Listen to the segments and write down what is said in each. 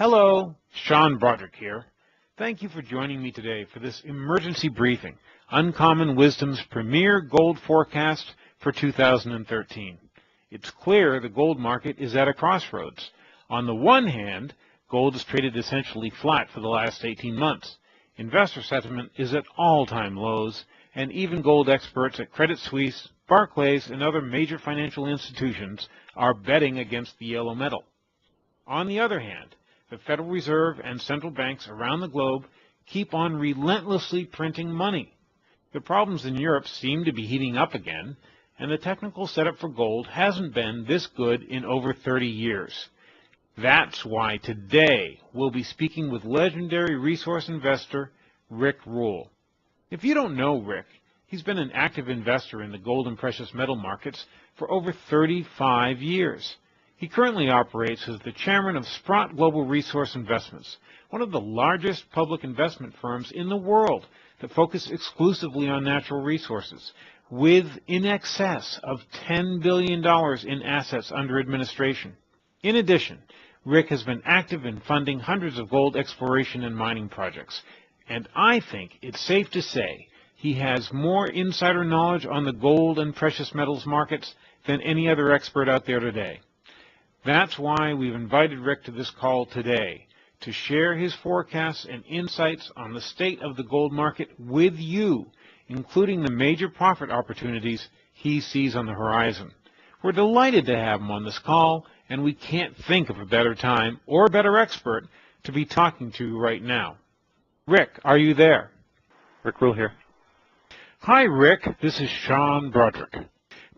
Hello, Sean Broderick here. Thank you for joining me today for this emergency briefing, Uncommon Wisdom's premier gold forecast for 2013. It's clear the gold market is at a crossroads. On the one hand, gold has traded essentially flat for the last 18 months. Investor sentiment is at all-time lows, and even gold experts at Credit Suisse, Barclays, and other major financial institutions are betting against the yellow metal. On the other hand, the Federal Reserve and central banks around the globe keep on relentlessly printing money. The problems in Europe seem to be heating up again, and the technical setup for gold hasn't been this good in over 30 years. That's why today we'll be speaking with legendary resource investor Rick Rule. If you don't know Rick, he's been an active investor in the gold and precious metal markets for over 35 years. He currently operates as the chairman of Sprott Global Resource Investments, one of the largest public investment firms in the world that focus exclusively on natural resources, with in excess of $10 billion in assets under administration. In addition, Rick has been active in funding hundreds of gold exploration and mining projects, and I think it's safe to say he has more insider knowledge on the gold and precious metals markets than any other expert out there today. That's why we've invited Rick to this call today, to share his forecasts and insights on the state of the gold market with you, including the major profit opportunities he sees on the horizon. We're delighted to have him on this call, and we can't think of a better time or a better expert to be talking to right now. Rick, are you there? Rick Rule here. Hi, Rick. This is Sean Broderick.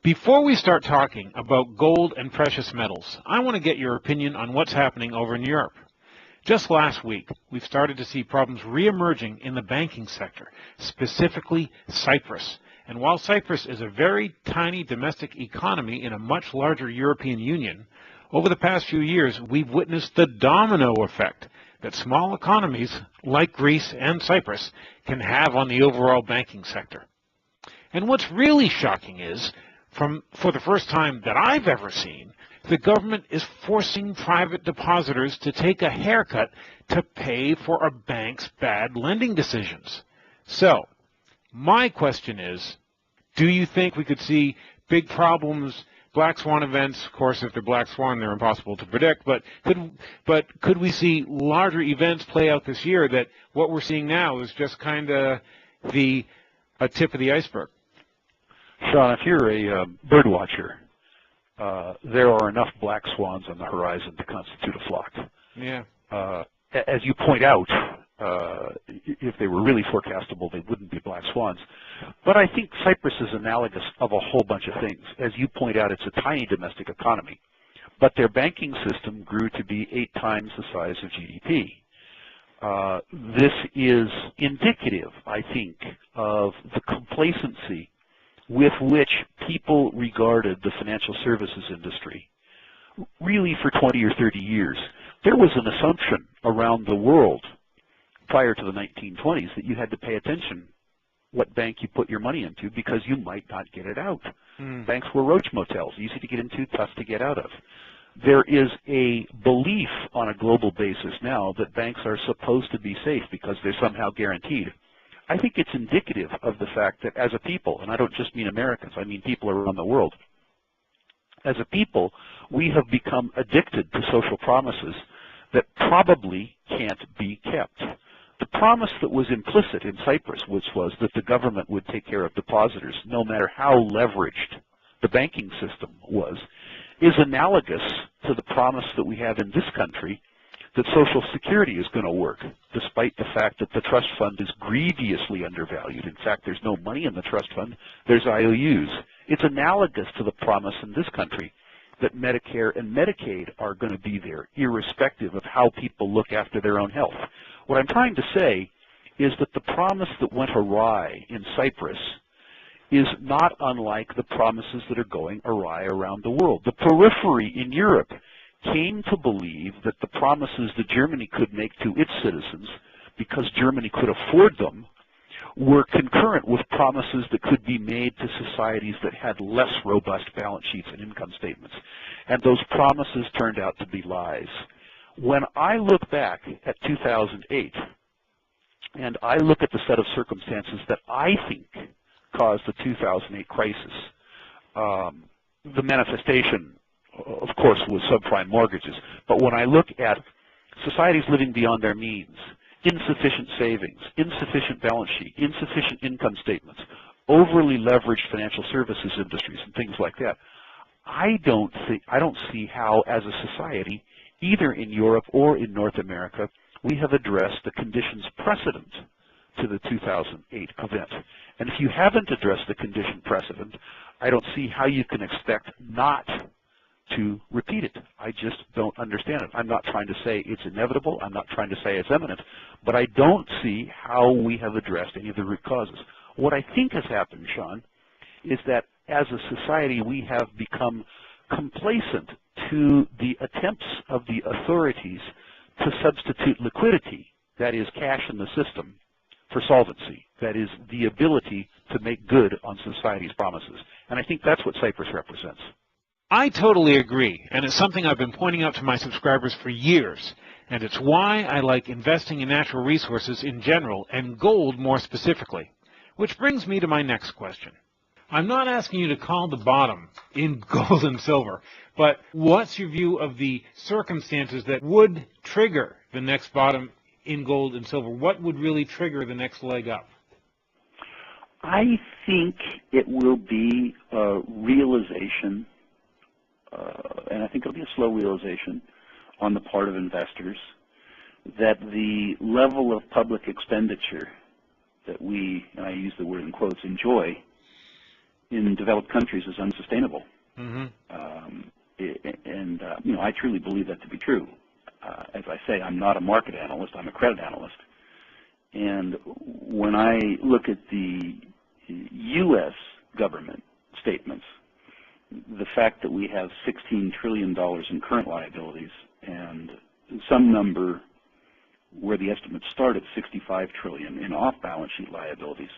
Before we start talking about gold and precious metals, I want to get your opinion on what's happening over in Europe. Just last week, we've started to see problems reemerging in the banking sector, specifically Cyprus. And while Cyprus is a very tiny domestic economy in a much larger European Union, over the past few years, we've witnessed the domino effect that small economies like Greece and Cyprus can have on the overall banking sector. And what's really shocking is, for the first time that I've ever seen, the government is forcing private depositors to take a haircut to pay for a bank's bad lending decisions. So, my question is, do you think we could see big problems, black swan events? Of course, if they're black swan, they're impossible to predict, but could we see larger events play out this year that what we're seeing now is just kind of a tip of the iceberg? Sean, if you're a bird watcher, there are enough black swans on the horizon to constitute a flock. Yeah. As you point out, if they were really forecastable, they wouldn't be black swans. But I think Cyprus is analogous of a whole bunch of things. As you point out, it's a tiny domestic economy, but their banking system grew to be 8 times the size of GDP. This is indicative, I think, of the complacency with which people regarded the financial services industry really for 20 or 30 years. There was an assumption around the world prior to the 1920s that you had to pay attention what bank you put your money into because you might not get it out. Banks were roach motels, easy to get into, tough to get out of. There is a belief on a global basis now that banks are supposed to be safe because they're somehow guaranteed. I think it's indicative of the fact that as a people, and I don't just mean Americans, I mean people around the world, as a people, we have become addicted to social promises that probably can't be kept. The promise that was implicit in Cyprus, which was that the government would take care of depositors no matter how leveraged the banking system was, is analogous to the promise that we have in this country that Social Security is going to work, despite the fact that the trust fund is grievously undervalued. In fact, there's no money in the trust fund. There's IOUs. It's analogous to the promise in this country that Medicare and Medicaid are going to be there, irrespective of how people look after their own health. What I'm trying to say is that the promise that went awry in Cyprus is not unlike the promises that are going awry around the world. The periphery in Europe came to believe that the promises that Germany could make to its citizens, because Germany could afford them, were concurrent with promises that could be made to societies that had less robust balance sheets and income statements. And those promises turned out to be lies. When I look back at 2008, and I look at the set of circumstances that I think caused the 2008 crisis, the manifestation, of course, was subprime mortgages. But when I look at societies living beyond their means, insufficient savings, insufficient balance sheet, insufficient income statements, overly leveraged financial services industries, and things like that, I don't see how, as a society, either in Europe or in North America, we have addressed the conditions precedent to the 2008 event. And if you haven't addressed the condition precedent, I don't see how you can expect not to repeat it. I just don't understand it. I'm not trying to say it's inevitable. I'm not trying to say it's imminent. But I don't see how we have addressed any of the root causes. What I think has happened, Sean, is that as a society we have become complacent to the attempts of the authorities to substitute liquidity, that is cash in the system, for solvency, that is the ability to make good on society's promises. And I think that's what Cyprus represents. I totally agree, and it's something I've been pointing out to my subscribers for years, and it's why I like investing in natural resources in general and gold more specifically. Which brings me to my next question. I'm not asking you to call the bottom in gold and silver, but what's your view of the circumstances that would trigger the next bottom in gold and silver? What would really trigger the next leg up? I think it will be a realization, and I think it'll be a slow realization on the part of investors, that the level of public expenditure that we, and I use the word in quotes, enjoy in developed countries is unsustainable. Mm-hmm. You know, I truly believe that to be true. As I say, I'm not a market analyst, I'm a credit analyst. And when I look at the U.S. government statements, the fact that we have $16 trillion in current liabilities and some number where the estimates start at $65 trillion in off-balance sheet liabilities,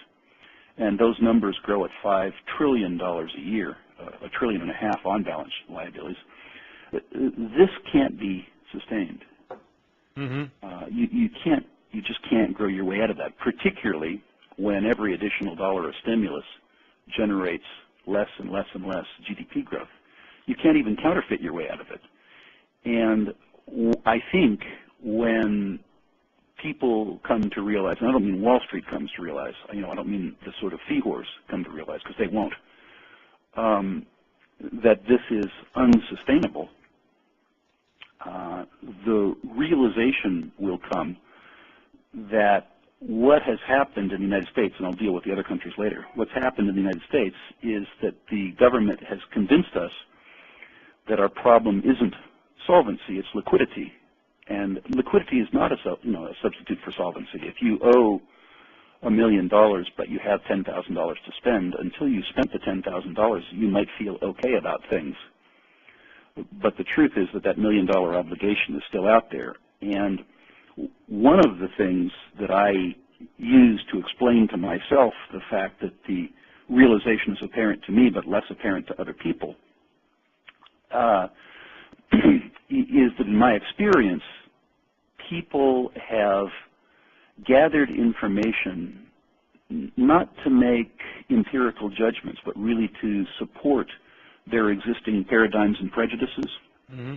and those numbers grow at $5 trillion a year, $1.5 trillion on balance sheet liabilities, this can't be sustained. Mm-hmm. You just can't grow your way out of that, particularly when every additional dollar of stimulus generates less and less and less GDP growth. You can't even counterfeit your way out of it. And I think when people come to realize, and I don't mean Wall Street comes to realize, I don't mean the sort of fee whores come to realize, because they won't, that this is unsustainable, the realization will come that what has happened in the United States, and I'll deal with the other countries later, what's happened in the United States is that the government has convinced us that our problem isn't solvency, it's liquidity. And liquidity is not a substitute for solvency. If you owe $1 million but you have $10,000 to spend, until you spent the $10,000, you might feel okay about things. But the truth is that that $1 million obligation is still out there. And one of the things that I use to explain to myself the fact that the realization is apparent to me but less apparent to other people is that in my experience, people have gathered information not to make empirical judgments, but really to support their existing paradigms and prejudices. Mm-hmm.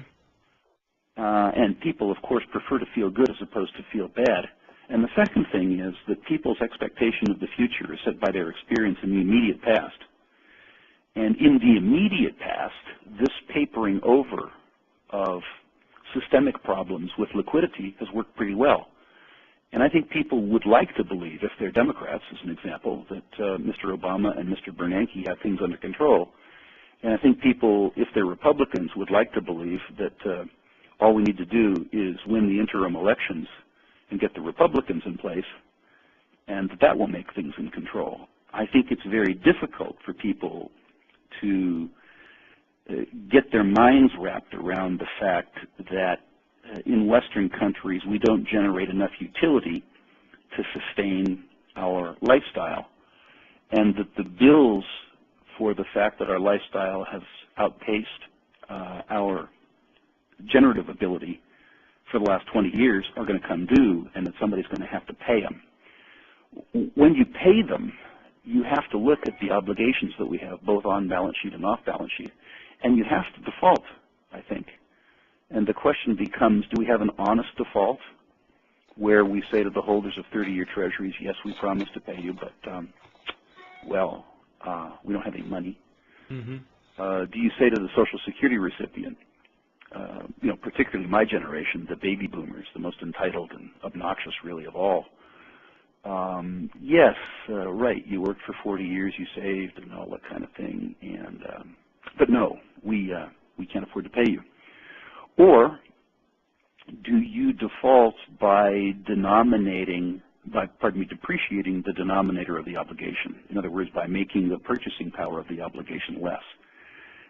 And people, of course, prefer to feel good as opposed to feel bad. And the second thing is that people's expectation of the future is set by their experience in the immediate past. And in the immediate past, this papering over of systemic problems with liquidity has worked pretty well. And I think people would like to believe, if they're Democrats, as an example, that Mr. Obama and Mr. Bernanke have things under control. And I think people, if they're Republicans, would like to believe that all we need to do is win the interim elections and get the Republicans in place, and that will make things in control. I think it's very difficult for people to get their minds wrapped around the fact that in Western countries we don't generate enough utility to sustain our lifestyle, and that the bills for the fact that our lifestyle has outpaced our generative ability for the last 20 years are going to come due and that somebody's going to have to pay them. When you pay them, you have to look at the obligations that we have, both on balance sheet and off balance sheet, and you have to default, I think. And the question becomes, do we have an honest default where we say to the holders of 30-year treasuries, yes, we promise to pay you, but, we don't have any money? Mm-hmm. Do you say to the Social Security recipient, particularly my generation, the baby boomers, the most entitled and obnoxious really of all, yes, right, you worked for 40 years, you saved and all that kind of thing, and but no, we can't afford to pay you. Or do you default by depreciating the denominator of the obligation? In other words, by making the purchasing power of the obligation less.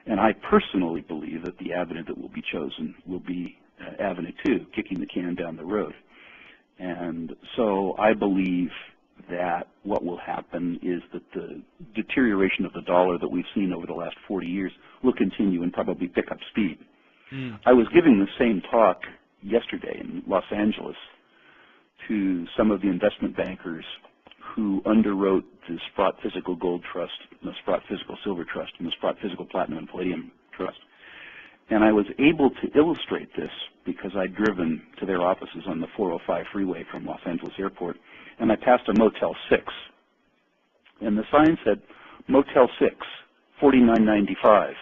And I personally believe that the avenue that will be chosen will be Avenue 2, kicking the can down the road. And so I believe that what will happen is that the deterioration of the dollar that we've seen over the last 40 years will continue and probably pick up speed. I was giving the same talk yesterday in Los Angeles to some of the investment bankers who underwrote the Sprott Physical Gold Trust, the Sprott Physical Silver Trust, and the Sprott Physical Platinum and Palladium Trust. And I was able to illustrate this because I'd driven to their offices on the 405 freeway from Los Angeles Airport, and I passed a Motel 6. And the sign said, Motel 6, $49.95.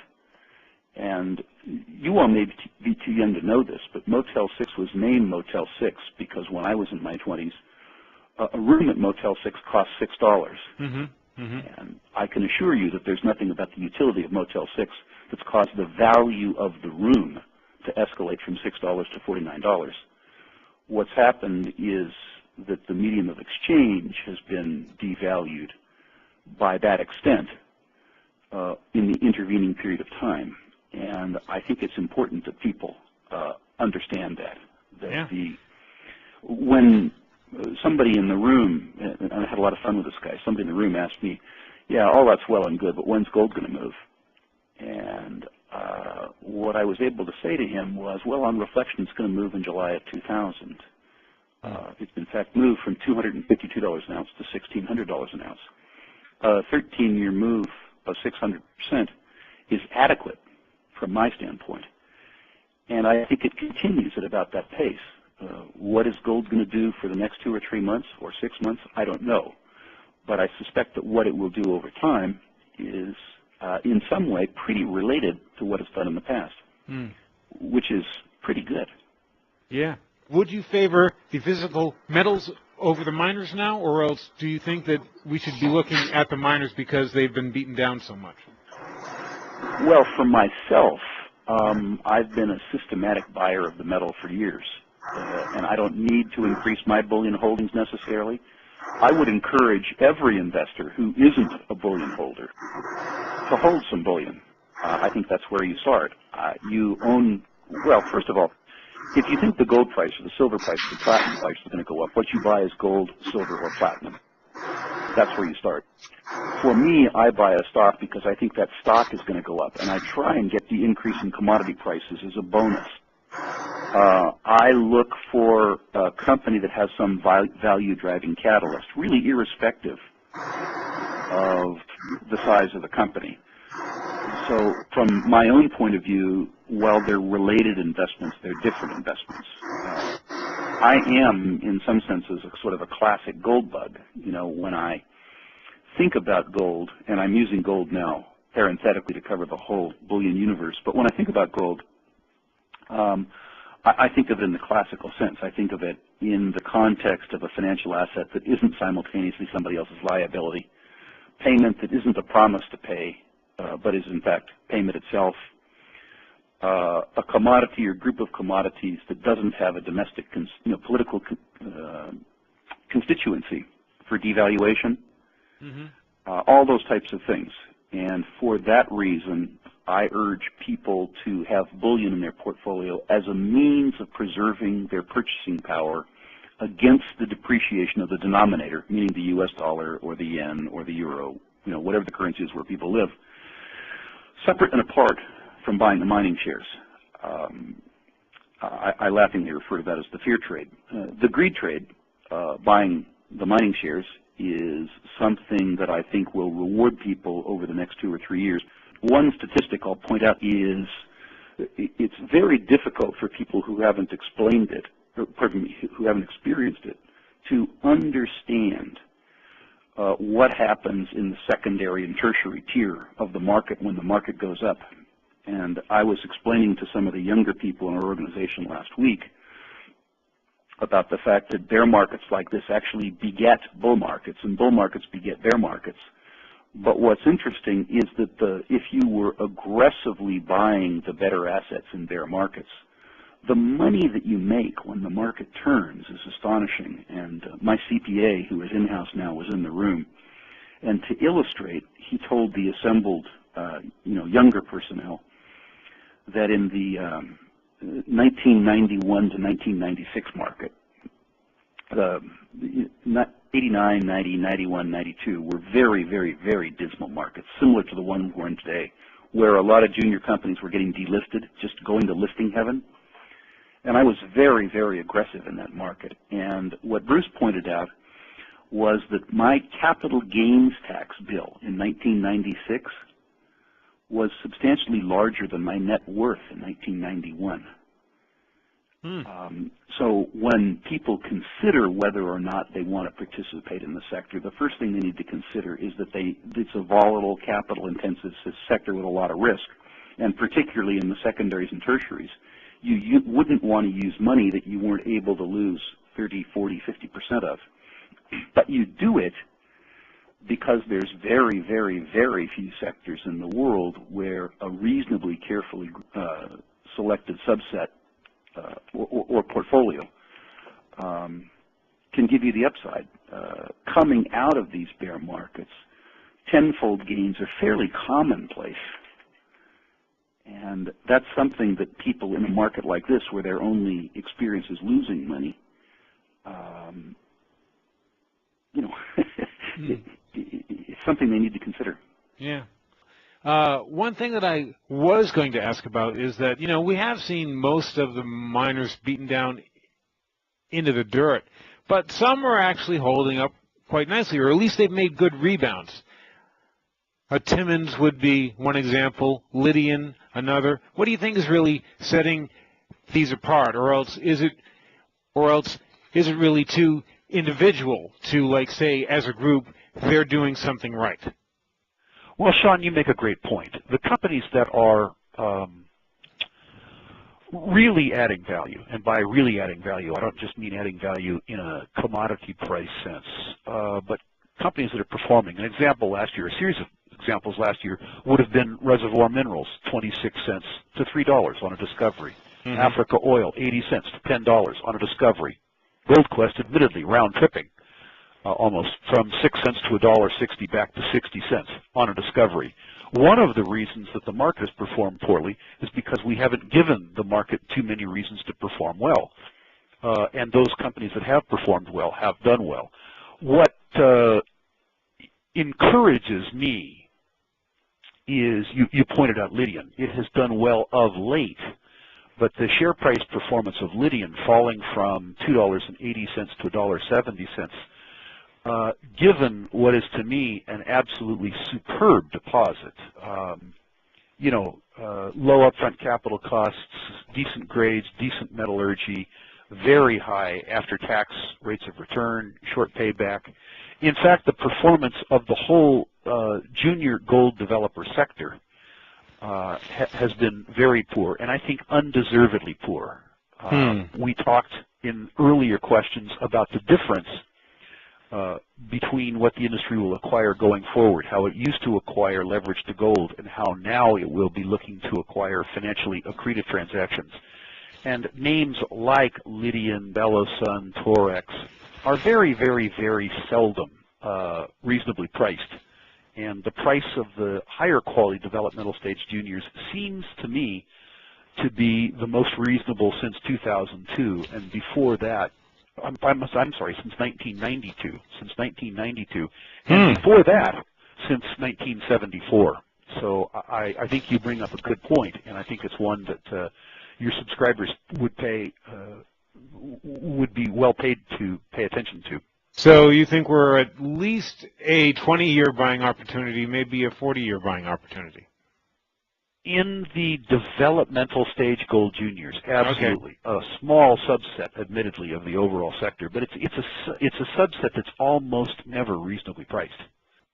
And you all may be too young to know this, but Motel 6 was named Motel 6 because when I was in my 20s, a room at Motel 6 cost $6. Mm-hmm. Mm-hmm. And I can assure you that there's nothing about the utility of Motel 6 that's caused the value of the room to escalate from $6 to $49. What's happened is that the medium of exchange has been devalued by that extent in the intervening period of time. And I think it's important that people understand that. When somebody in the room, and I had a lot of fun with this guy, somebody in the room asked me, yeah, all that's well and good, but when's gold going to move? And what I was able to say to him was, well, on reflection, it's going to move in July of 2000. It's in fact moved from $252 an ounce to $1,600 an ounce. A 13-year move of 600% is adequate from my standpoint. And I think it continues at about that pace. What is gold going to do for the next 2 or 3 months or 6 months? I don't know. But I suspect that what it will do over time is in some way pretty related to what it's done in the past, which is pretty good. Yeah. Would you favor the physical metals over the miners now, or else do you think that we should be looking at the miners because they've been beaten down so much? Well, for myself, I've been a systematic buyer of the metal for years, and I don't need to increase my bullion holdings necessarily. I would encourage every investor who isn't a bullion holder to hold some bullion. I think that's where you start. You own, well, first of all, if you think the gold price or the silver price or the platinum price is going to go up, what you buy is gold, silver, or platinum. That's where you start. For me, I buy a stock because I think that stock is going to go up, and I try and get the increase in commodity prices as a bonus. I look for a company that has some value-driving catalyst, really irrespective of the size of the company. So from my own point of view, while they're related investments, they're different investments. I am, in some senses, a sort of a classic gold bug. You know, when I think about gold, and I'm using gold now parenthetically to cover the whole bullion universe, but when I think about gold, I think of it in the classical sense. I think of it in the context of a financial asset that isn't simultaneously somebody else's liability, payment that isn't a promise to pay, but is in fact payment itself, a commodity or group of commodities that doesn't have a domestic, political constituency for devaluation, all those types of things. And for that reason, I urge people to have bullion in their portfolio as a means of preserving their purchasing power against the depreciation of the denominator, meaning the U.S. dollar or the yen or the euro, whatever the currency is where people live, separate and apart from buying the mining shares. I laughingly refer to that as the fear trade. The greed trade, buying the mining shares, is something that I think will reward people over the next 2 or 3 years. One statistic I'll point out is it's very difficult for people who haven't explained it, or, pardon me, who haven't experienced it, to understand what happens in the secondary and tertiary tier of the market when the market goes up. And I was explaining to some of the younger people in our organization last week about the fact that bear markets like this actually beget bull markets, and bull markets beget bear markets. But what's interesting is that if you were aggressively buying the better assets in bear markets, the money that you make when the market turns is astonishing. And my CPA, who is in-house now, was in the room. And to illustrate, he told the assembled younger personnel that in the 1991 to 1996 market, the 89, 90, 91, 92 were very, very, very dismal markets, similar to the one we're in today, where a lot of junior companies were getting delisted, just going to listing heaven. And I was very, very aggressive in that market. And what Bruce pointed out was that my capital gains tax bill in 1996 was substantially larger than my net worth in 1991. So when people consider whether or not they want to participate in the sector, the first thing they need to consider is that it's a volatile, capital-intensive sector with a lot of risk, and particularly in the secondaries and tertiaries, you wouldn't want to use money that you weren't able to lose 30, 40, 50% of. But you do it because there's very, very, very few sectors in the world where a reasonably carefully selected subset or portfolio can give you the upside. Coming out of these bear markets, tenfold gains are fairly commonplace. And that's something that people in a market like this, where their only experience is losing money, it's something they need to consider. Yeah. One thing that I was going to ask about is that, we have seen most of the miners beaten down into the dirt, but some are actually holding up quite nicely, or at least they've made good rebounds. Timmins would be one example, Lydian another. What do you think is really setting these apart, or else is it really too individual to, like, say, as a group, they're doing something right? Well, Sean, you make a great point. The companies that are really adding value, and by really adding value, I don't just mean adding value in a commodity price sense, but companies that are performing. An example last year, a series of examples last year would have been Reservoir Minerals, 26 cents to $3 on a discovery. Mm-hmm. Africa Oil, 80 cents to $10 on a discovery. Goldquest, admittedly, round tripping, almost from 6 cents to $1.60 back to 60 cents on a discovery. One of the reasons that the market has performed poorly is because we haven't given the market too many reasons to perform well. And those companies that have performed well have done well. What encourages me is, you pointed out Lydian. It has done well of late, but the share price performance of Lydian falling from $2.80 to $1.70, given what is to me an absolutely superb deposit, low upfront capital costs, decent grades, decent metallurgy, very high after-tax rates of return, short payback. In fact, the performance of the whole junior gold developer sector has been very poor, and I think undeservedly poor. We talked in earlier questions about the difference between what the industry will acquire going forward, how it used to acquire leverage to gold, and how now it will be looking to acquire financially accretive transactions. And names like Lydian, Bellosun, Torex are very, very, very seldom reasonably priced. And the price of the higher quality developmental stage juniors seems to me to be the most reasonable since 2002, and before that, I'm sorry, since 1992. Since 1992, and before that, since 1974. So I think you bring up a good point, and I think it's one that your subscribers would would be well paid to pay attention to. So you think we're at least a 20-year buying opportunity, maybe a 40-year buying opportunity? In the developmental stage gold juniors, absolutely. Okay. A small subset, admittedly, of the overall sector, but it's a subset that's almost never reasonably priced.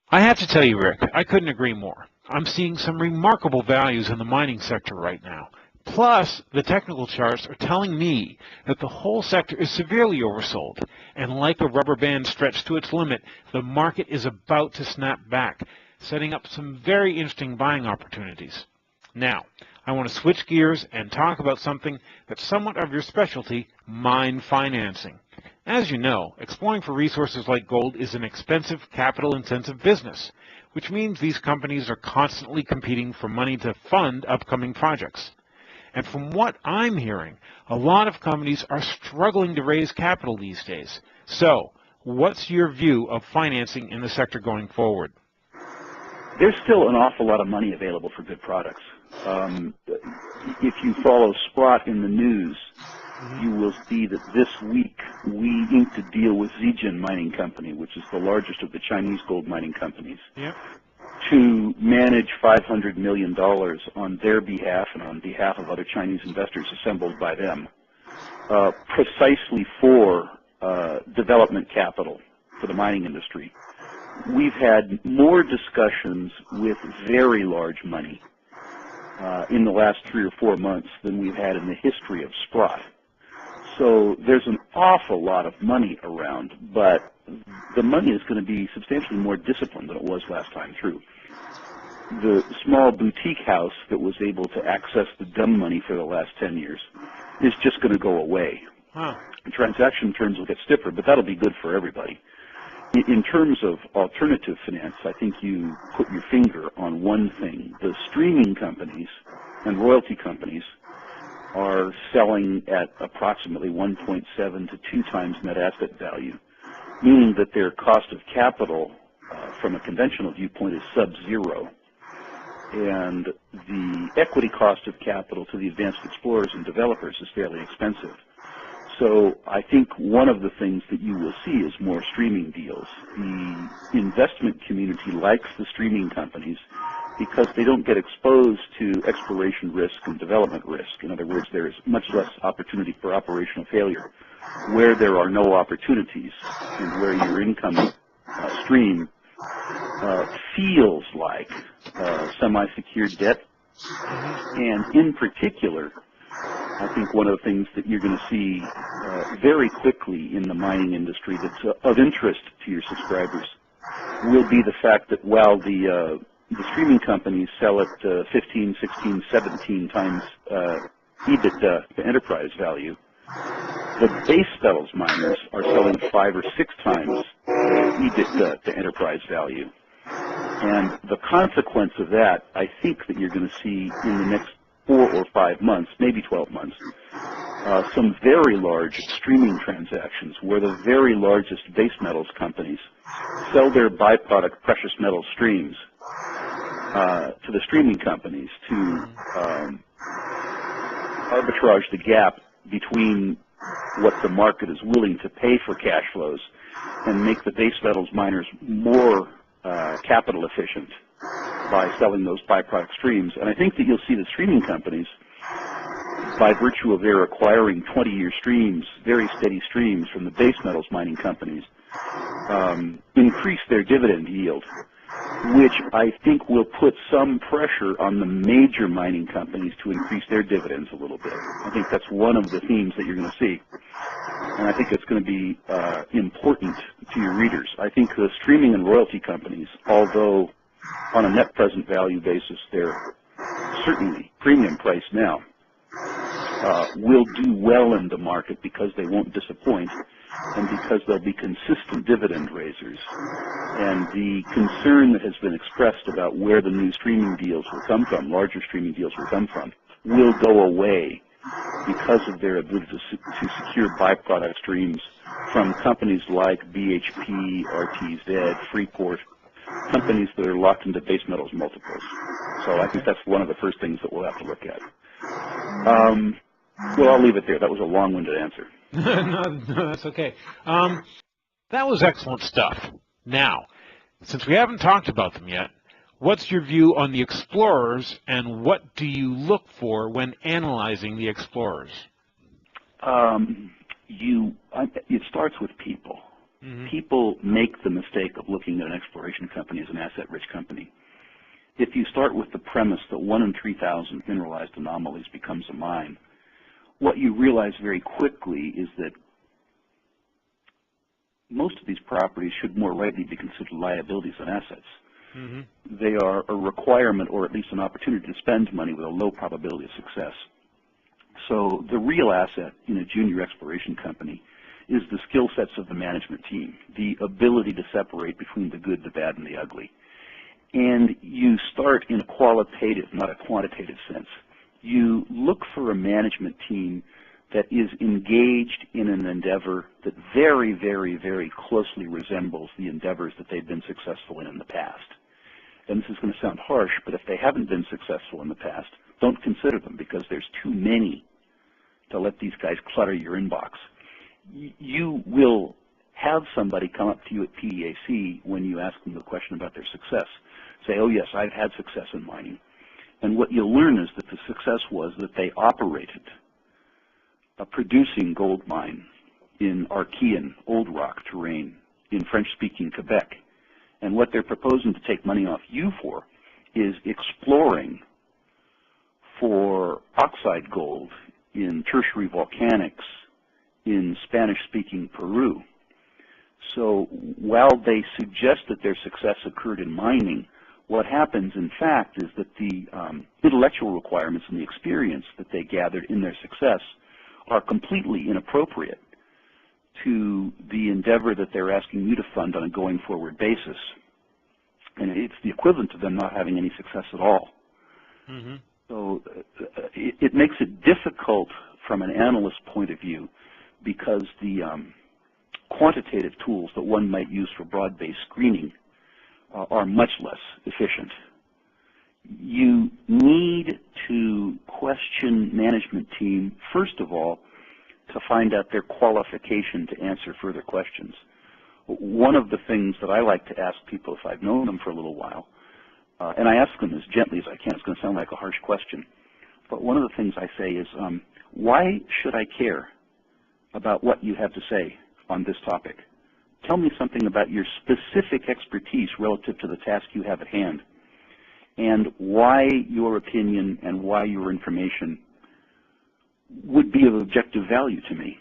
I have to tell you, Rick, I couldn't agree more. I'm seeing some remarkable values in the mining sector right now. Plus, the technical charts are telling me that the whole sector is severely oversold, and like a rubber band stretched to its limit, the market is about to snap back, setting up some very interesting buying opportunities. Now, I want to switch gears and talk about something that's somewhat of your specialty, mine financing. As you know, exploring for resources like gold is an expensive, capital-intensive business, which means these companies are constantly competing for money to fund upcoming projects. And from what I'm hearing, a lot of companies are struggling to raise capital these days. So, what's your view of financing in the sector going forward? There's still an awful lot of money available for good products. If you follow Sprott in the news, you will see that this week we inked a deal with Zijin Mining Company, which is the largest of the Chinese gold mining companies, to manage $500 million on their behalf and on behalf of other Chinese investors assembled by them, precisely for development capital for the mining industry. We've had more discussions with very large money in the last 3 or 4 months than we've had in the history of Sprott. So there's an awful lot of money around, but the money is going to be substantially more disciplined than it was last time through. The small boutique house that was able to access the dumb money for the last 10 years is just going to go away. The transaction terms will get stiffer, but that'll be good for everybody. In terms of alternative finance, I think you put your finger on one thing. The streaming companies and royalty companies are selling at approximately 1.7 to 2 times net asset value, meaning that their cost of capital from a conventional viewpoint is sub-zero. And the equity cost of capital to the advanced explorers and developers is fairly expensive. So I think one of the things that you will see is more streaming deals. The investment community likes the streaming companies because they don't get exposed to exploration risk and development risk. In other words, there is much less opportunity for operational failure. Where there are no opportunities and where your income stream feels like semi-secured debt, and in particular, I think one of the things that you're going to see very quickly in the mining industry that's of interest to your subscribers will be the fact that while the streaming companies sell at 15, 16, 17 times EBITDA to enterprise value, the base metals miners are selling 5 or 6 times EBITDA to enterprise value. And the consequence of that, I think that you're going to see in the next 4 or 5 months, maybe 12 months, some very large streaming transactions where the very largest base metals companies sell their byproduct precious metal streams to the streaming companies to arbitrage the gap between what the market is willing to pay for cash flows and make the base metals miners more capital efficient by selling those byproduct streams. And I think that you'll see the streaming companies, by virtue of their acquiring 20-year streams, very steady streams from the base metals mining companies, increase their dividend yield, which I think will put some pressure on the major mining companies to increase their dividends a little bit. I think that's one of the themes that you're going to see. And I think it's going to be important to your readers. I think the streaming and royalty companies, although on a net present value basis they're certainly premium priced now, will do well in the market because they won't disappoint and because they'll be consistent dividend raisers. And the concern that has been expressed about where the new streaming deals will come from, larger streaming deals will come from, will go away because of their ability to secure byproduct streams from companies like BHP, RTZ, Freeport, companies that are locked into base metals multiples. So I think that's one of the first things that we'll have to look at. Well, I'll leave it there. That was a long-winded answer. No, that's okay. That was excellent stuff. Now, since we haven't talked about them yet, what's your view on the explorers, and what do you look for when analyzing the explorers? It starts with people. Mm-hmm. People make the mistake of looking at an exploration company as an asset-rich company. If you start with the premise that 1 in 3,000 mineralized anomalies becomes a mine, what you realize very quickly is that most of these properties should more rightly be considered liabilities than assets. Mm-hmm. They are a requirement, or at least an opportunity to spend money with a low probability of success. So the real asset in a junior exploration company is the skill sets of the management team, the ability to separate between the good, the bad, and the ugly. And you start in a qualitative, not a quantitative sense. You look for a management team that is engaged in an endeavor that very, very, very closely resembles the endeavors that they've been successful in the past. And this is going to sound harsh, but if they haven't been successful in the past, don't consider them, because there's too many to let these guys clutter your inbox. You will have somebody come up to you at PDAC when you ask them the question about their success. Say, oh yes, I've had success in mining. And what you'll learn is that the success was that they operated a producing gold mine in Archean, old rock terrain in French-speaking Quebec. And what they're proposing to take money off you for is exploring for oxide gold in tertiary volcanics in Spanish-speaking Peru. So while they suggest that their success occurred in mining, what happens, in fact, is that the intellectual requirements and the experience that they gathered in their success are completely inappropriate to the endeavor that they're asking you to fund on a going-forward basis. And it's the equivalent to them not having any success at all. Mm-hmm. So it makes it difficult from an analyst point of view, because the quantitative tools that one might use for broad-based screening are much less efficient. You need to question management team, first of all, to find out their qualification to answer further questions. One of the things that I like to ask people if I've known them for a little while, and I ask them as gently as I can, it's going to sound like a harsh question, but one of the things I say is, why should I care about what you have to say on this topic? Tell me something about your specific expertise relative to the task you have at hand, and why your opinion and why your information would be of objective value to me.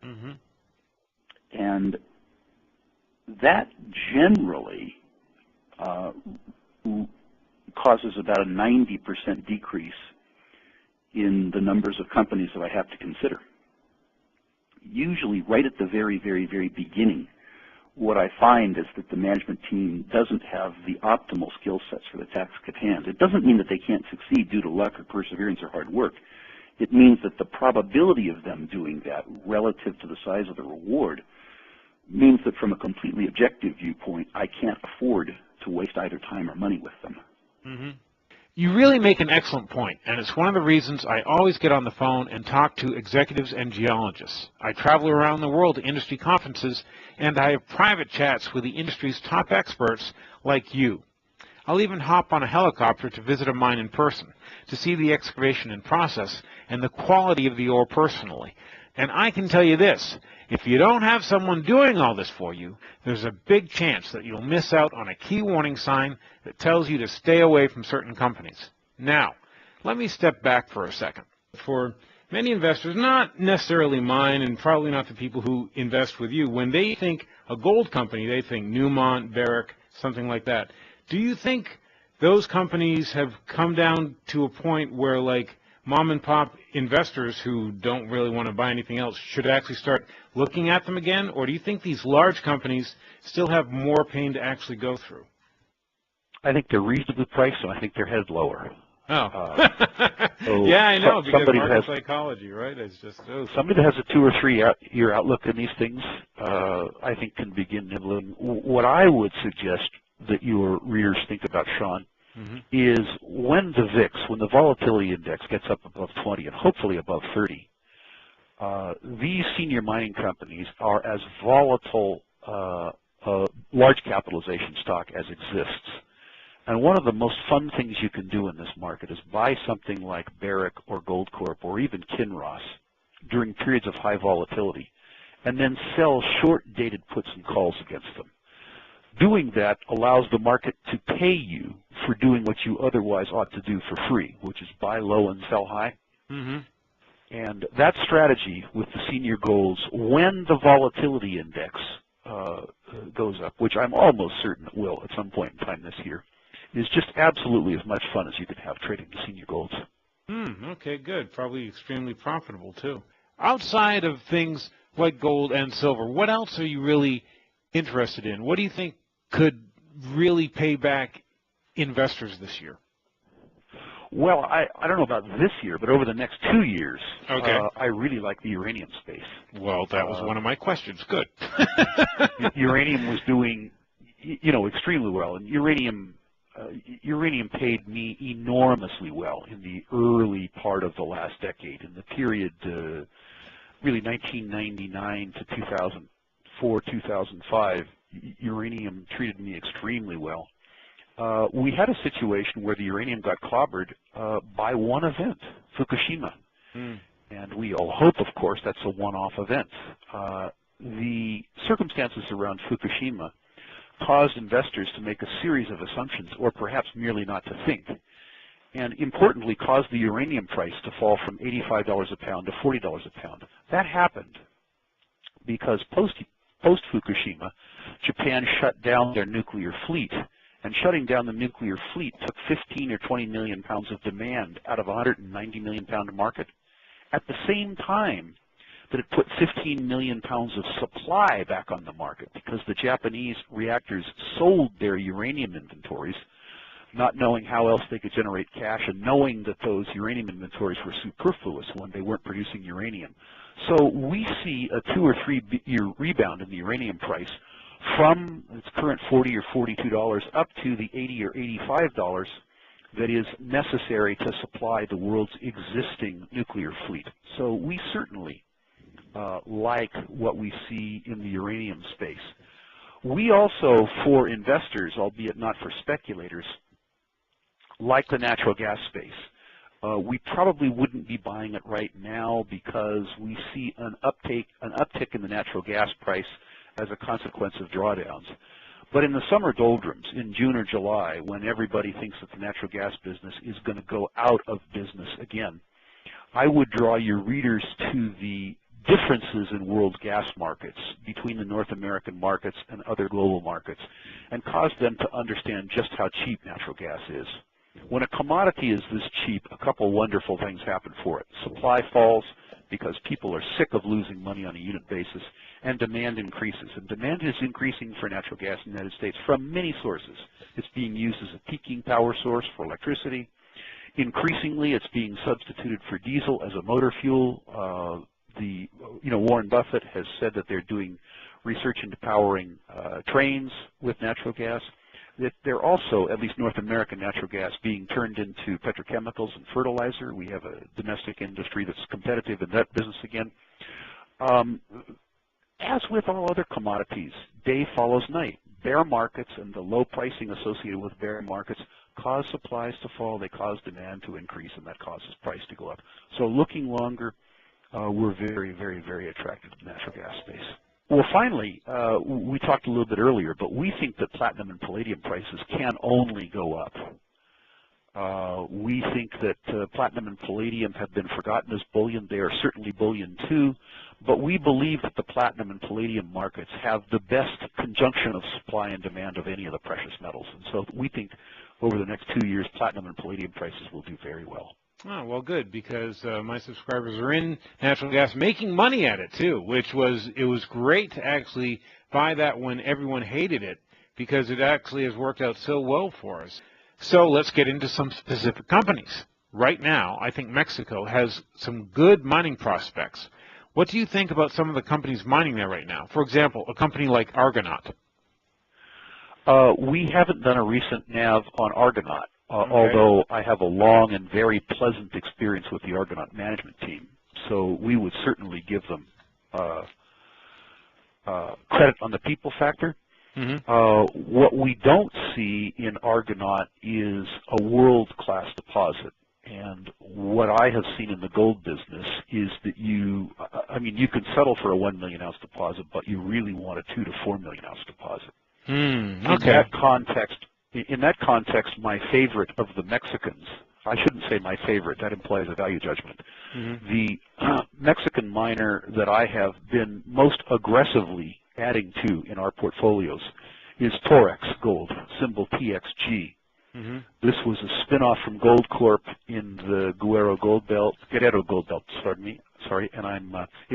Mm-hmm. And that generally causes about a 90% decrease in the numbers of companies that I have to consider. Usually right at the very, very, very beginning, what I find is that the management team doesn't have the optimal skill sets for the task at hand. It doesn't mean that they can't succeed due to luck or perseverance or hard work. It means that the probability of them doing that relative to the size of the reward means that from a completely objective viewpoint, I can't afford to waste either time or money with them. Mm-hmm. You really make an excellent point, and it's one of the reasons I always get on the phone and talk to executives and geologists. I travel around the world to industry conferences, and I have private chats with the industry's top experts like you. I'll even hop on a helicopter to visit a mine in person, to see the excavation in process and the quality of the ore personally. And I can tell you this, if you don't have someone doing all this for you, there's a big chance that you'll miss out on a key warning sign that tells you to stay away from certain companies. Now, let me step back for a second. For many investors, not necessarily mine and probably not the people who invest with you, when they think a gold company, they think Newmont, Barrick, something like that. Do you think those companies have come down to a point where, like, mom and pop investors who don't really want to buy anything else should actually start looking at them again? Or do you think these large companies still have more pain to actually go through? I think they're reasonably priced, so I think they're headed lower. Oh. So yeah, I know, because market has, psychology, right? It's just, somebody that has a 2 or 3 year outlook in these things, I think can begin nibbling. What I would suggest that your readers think about, Sean, is when the VIX, when the volatility index gets up above 20 and hopefully above 30, These senior mining companies are as volatile large capitalization stock as exists. And one of the most fun things you can do in this market is buy something like Barrick or Goldcorp or even Kinross during periods of high volatility, and then sell short-dated puts and calls against them. Doing that allows the market to pay you for doing what you otherwise ought to do for free, which is buy low and sell high. Mm-hmm. And that strategy with the senior golds, when the volatility index goes up, which I'm almost certain it will at some point in time this year, is just absolutely as much fun as you can have trading the senior golds. Okay, good. Probably extremely profitable, too. Outside of things like gold and silver, what else are you really interested in? What do you think could really pay back investors this year? Well, I don't know about this year, but over the next 2 years, okay. I really like the uranium space. Well, that was one of my questions. Good. Uranium was doing, extremely well, and uranium paid me enormously well in the early part of the last decade. In the period, really 1999 to 2004, 2005, uranium treated me extremely well. We had a situation where the uranium got clobbered by one event, Fukushima. And we all hope, of course, that's a one-off event. The circumstances around Fukushima caused investors to make a series of assumptions, or perhaps merely not to think, and importantly caused the uranium price to fall from $85 a pound to $40 a pound. That happened because post-Fukushima, Japan shut down their nuclear fleet, and shutting down the nuclear fleet took 15 or 20 million pounds of demand out of a 190 million pound market. At the same time that it put 15 million pounds of supply back on the market because the Japanese reactors sold their uranium inventories, not knowing how else they could generate cash and knowing that those uranium inventories were superfluous when they weren't producing uranium. So we see a 2 or 3 year rebound in the uranium price from its current $40 or $42 up to the $80 or $85 that is necessary to supply the world's existing nuclear fleet. So we certainly like what we see in the uranium space. We also, for investors, albeit not for speculators, like the natural gas space. We probably wouldn't be buying it right now because we see an uptick in the natural gas price as a consequence of drawdowns. But in the summer doldrums, in June or July, when everybody thinks that the natural gas business is going to go out of business again, I would draw your readers to the differences in world gas markets between the North American markets and other global markets and cause them to understand just how cheap natural gas is. When a commodity is this cheap, a couple wonderful things happen for it. Supply falls because people are sick of losing money on a unit basis, and demand increases. And demand is increasing for natural gas in the United States from many sources. It's being used as a peaking power source for electricity. Increasingly, it's being substituted for diesel as a motor fuel. Warren Buffett has said that they're doing research into powering trains with natural gas. That they're also, at least North American natural gas, being turned into petrochemicals and fertilizer. We have a domestic industry that's competitive in that business again. As with all other commodities, day follows night. Bear markets and the low pricing associated with bear markets cause supplies to fall, they cause demand to increase, and that causes price to go up. So looking longer, we're very, very, very attracted to the natural gas space. Well, finally, we talked a little bit earlier, but we think that platinum and palladium prices can only go up. We think that platinum and palladium have been forgotten as bullion. They are certainly bullion too, but we believe that the platinum and palladium markets have the best conjunction of supply and demand of any of the precious metals. And so we think over the next 2 years, platinum and palladium prices will do very well. Oh, well, good, because my subscribers are in natural gas, making money at it too, it was great to actually buy that when everyone hated it, because it actually has worked out so well for us. So let's get into some specific companies. Right now, I think Mexico has some good mining prospects. What do you think about some of the companies mining there right now? For example, a company like Argonaut. We haven't done a recent NAV on Argonaut. Although I have a long and very pleasant experience with the Argonaut management team. So we would certainly give them credit on the people factor. What we don't see in Argonaut is a world-class deposit. And what I have seen in the gold business is that you can settle for a 1 million ounce deposit, but you really want a 2 to 4 million ounce deposit. Okay. In that context, my favorite of the Mexicans, I shouldn't say my favorite, that implies a value judgment. The Mexican miner that I have been most aggressively adding to in our portfolios is Torex Gold, symbol TXG. This was a spin-off from Goldcorp in the Guerrero Gold Belt, and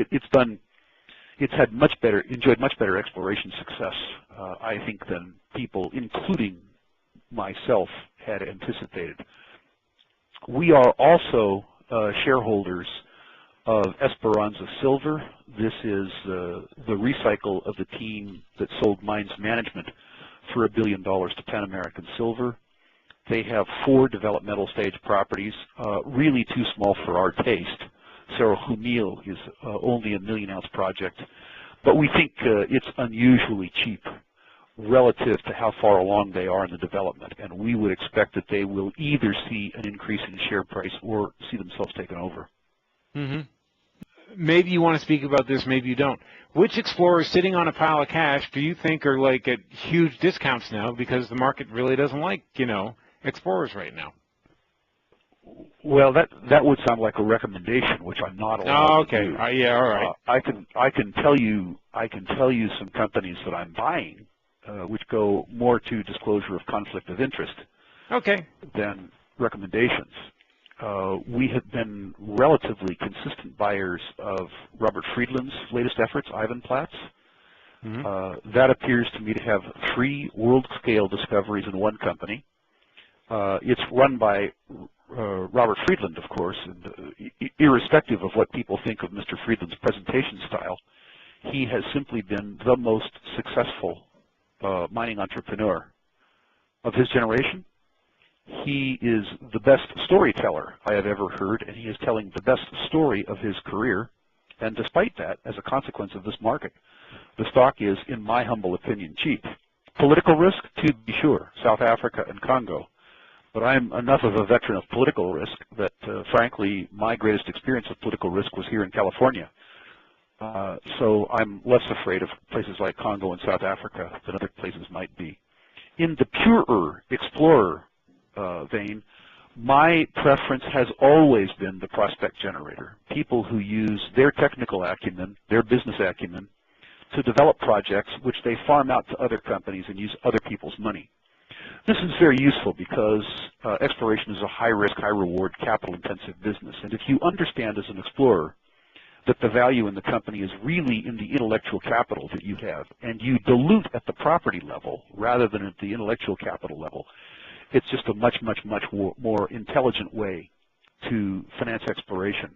it's had enjoyed much better exploration success, I think, than people, including myself, had anticipated. We are also shareholders of Esperanza Silver. This is the recycle of the team that sold Mines Management for $1 billion to Pan American Silver. They have 4 developmental stage properties, really too small for our taste. Cerro Humil is only a 1 million ounce project, but we think it's unusually cheap relative to how far along they are in the development, and we would expect that they will either see an increase in share price or see themselves taken over. Maybe you want to speak about this, maybe you don't. Which explorers sitting on a pile of cash do you think are like at huge discounts now because the market really doesn't like, explorers right now? Well, that would sound like a recommendation, which I'm not allowed to do. Yeah, all right. I can tell you some companies that I'm buying, which go more to disclosure of conflict of interest. Okay. Than recommendations. We have been relatively consistent buyers of Robert Friedland's latest efforts, Ivanplatz. That appears to me to have 3 world-scale discoveries in one company. It's run by Robert Friedland, of course, and irrespective of what people think of Mr. Friedland's presentation style, he has simply been the most successful mining entrepreneur of his generation. He is the best storyteller I have ever heard, and he is telling the best story of his career. And despite that, as a consequence of this market, the stock is, in my humble opinion, cheap. Political risk, to be sure, South Africa and Congo. But I'm enough of a veteran of political risk that, frankly, my greatest experience of political risk was here in California. So I'm less afraid of places like Congo and South Africa than other places might be. In the purer explorer vein, my preference has always been the prospect generator. People who use their technical acumen, their business acumen, to develop projects which they farm out to other companies and use other people's money. This is very useful because exploration is a high-risk, high-reward, capital-intensive business. And if you understand as an explorer that the value in the company is really in the intellectual capital that you have, and you dilute at the property level rather than at the intellectual capital level, it's just a much, much, much more intelligent way to finance exploration.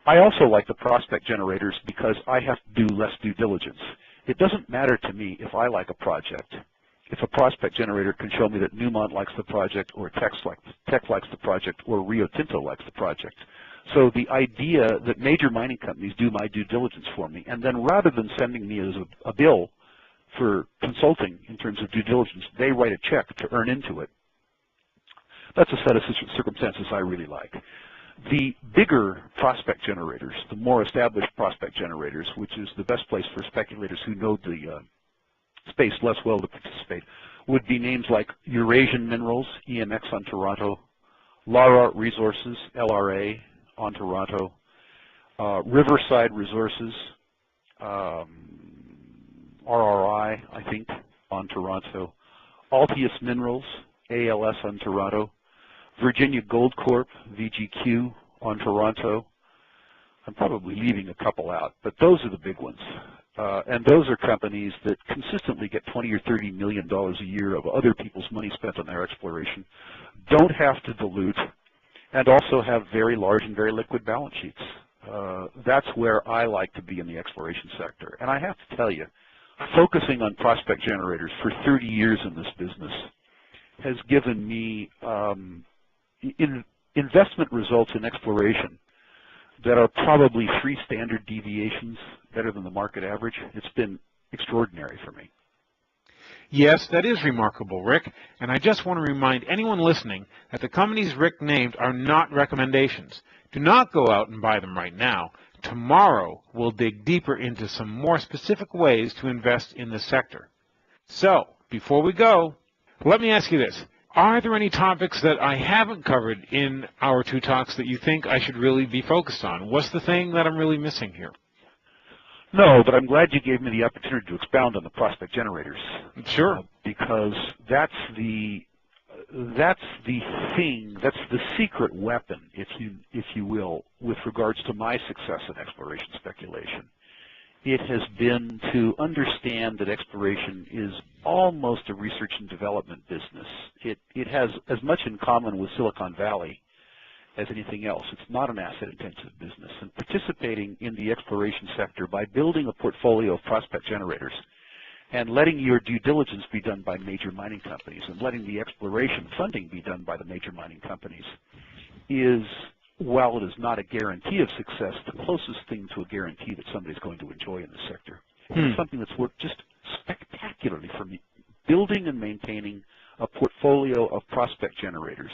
I also like the prospect generators because I have to do less due diligence. It doesn't matter to me if I like a project. If a prospect generator can show me that Newmont likes the project, or Teck likes the project, or Rio Tinto likes the project. So the idea that major mining companies do my due diligence for me, and then rather than sending me as a bill for consulting in terms of due diligence, they write a check to earn into it. That's a set of circumstances I really like. The bigger prospect generators, the more established prospect generators, which is the best place for speculators who know the space less well to participate, would be names like Eurasian Minerals, EMX on Toronto, Lara Resources, LRA on Toronto, Riverside Resources, RRI, I think, on Toronto, Altius Minerals, ALS on Toronto, Virginia Gold Corp, VGQ on Toronto. I'm probably leaving a couple out, but those are the big ones. And those are companies that consistently get $20 or $30 million a year of other people's money spent on their exploration, don't have to dilute, and also have very large and very liquid balance sheets. That's where I like to be in the exploration sector. And I have to tell you, focusing on prospect generators for 30 years in this business has given me investment results in exploration that are probably 3 standard deviations better than the market average. It's been extraordinary for me. Yes, that is remarkable, Rick, and I just want to remind anyone listening that the companies Rick named are not recommendations. Do not go out and buy them right now. Tomorrow, we'll dig deeper into some more specific ways to invest in this sector. So, before we go, let me ask you this. Are there any topics that I haven't covered in our 2 talks that you think I should really be focused on? What's the thing that I'm really missing here? No, but I'm glad you gave me the opportunity to expound on the prospect generators. Sure. Because that's the thing, that's the secret weapon, if you will, with regards to my success in exploration speculation. It has been to understand that exploration is almost a research and development business. It has as much in common with Silicon Valley as anything else. It's not an asset-intensive business. And participating in the exploration sector by building a portfolio of prospect generators and letting your due diligence be done by major mining companies and letting the exploration funding be done by the major mining companies is, while it is not a guarantee of success, the closest thing to a guarantee that somebody's going to enjoy in this sector. It's something that's worked just spectacularly for me. Building and maintaining a portfolio of prospect generators,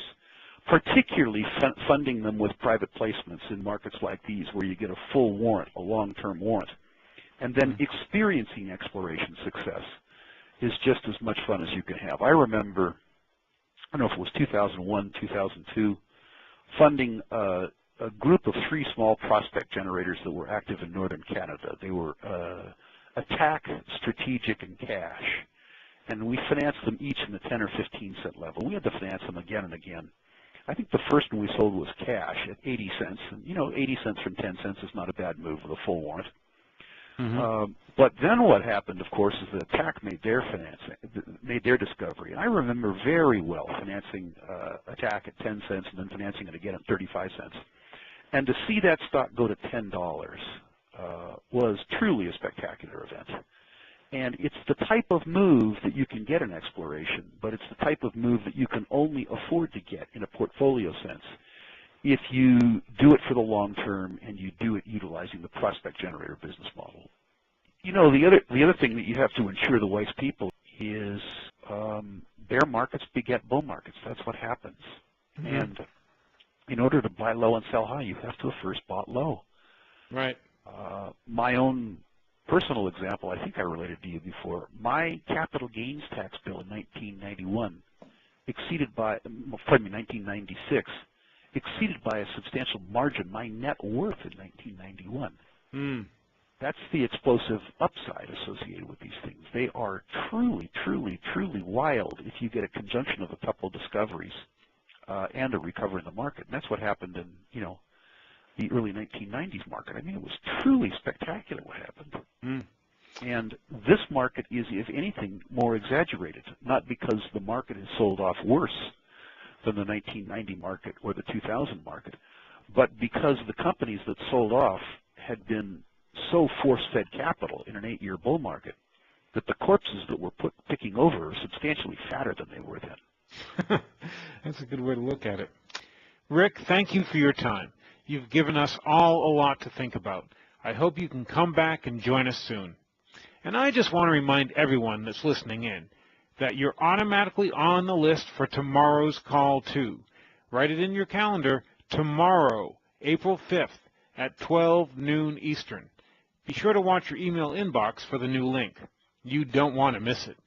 particularly funding them with private placements in markets like these where you get a full warrant, a long-term warrant, and then experiencing exploration success is just as much fun as you can have. I remember, I don't know if it was 2001, 2002, funding a group of 3 small prospect generators that were active in northern Canada. They were Attack, Strategic, and Cash. And we financed them each in the 10 or 15 cent level. We had to finance them again and again. I think the first one we sold was Cash at 80 cents. And, 80 cents from 10 cents is not a bad move with a full warrant. But then what happened, of course, is that Attack made their discovery. And I remember very well financing Attack at 10 cents and then financing it again at 35 cents. And to see that stock go to $10 was truly a spectacular event. And it's the type of move that you can get in exploration, but it's the type of move that you can only afford to get in a portfolio sense if you do it for the long term and you do it utilizing the prospect generator business model. The other thing that you have to ensure the wise people is bear markets beget bull markets. That's what happens. And in order to buy low and sell high, you have to have first bought low. Right. My own personal example, I think I related to you before. My capital gains tax bill in 1996, exceeded by a substantial margin my net worth in 1991. That's the explosive upside associated with these things. They are truly, truly, truly wild if you get a conjunction of a couple discoveries and a recovery in the market. And that's what happened in, the early 1990s market. I mean, it was truly spectacular what happened. And this market is, if anything, more exaggerated, not because the market has sold off worse than the 1990 market or the 2000 market, but because the companies that sold off had been so force-fed capital in an 8-year bull market that the corpses that were picking over are substantially fatter than they were then. That's a good way to look at it. Rick, thank you for your time. You've given us all a lot to think about. I hope you can come back and join us soon. And I just want to remind everyone that's listening in that you're automatically on the list for tomorrow's call too. Write it in your calendar, tomorrow, April 5th at 12 noon Eastern. Be sure to watch your email inbox for the new link. You don't want to miss it.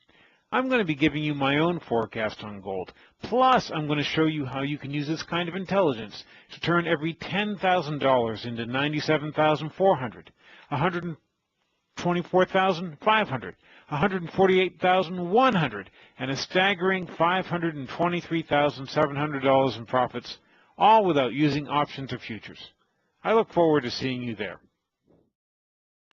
I'm going to be giving you my own forecast on gold. Plus, I'm going to show you how you can use this kind of intelligence to turn every $10,000 into $97,400, $124,500, $148,100, and a staggering $523,700 in profits, all without using options or futures. I look forward to seeing you there.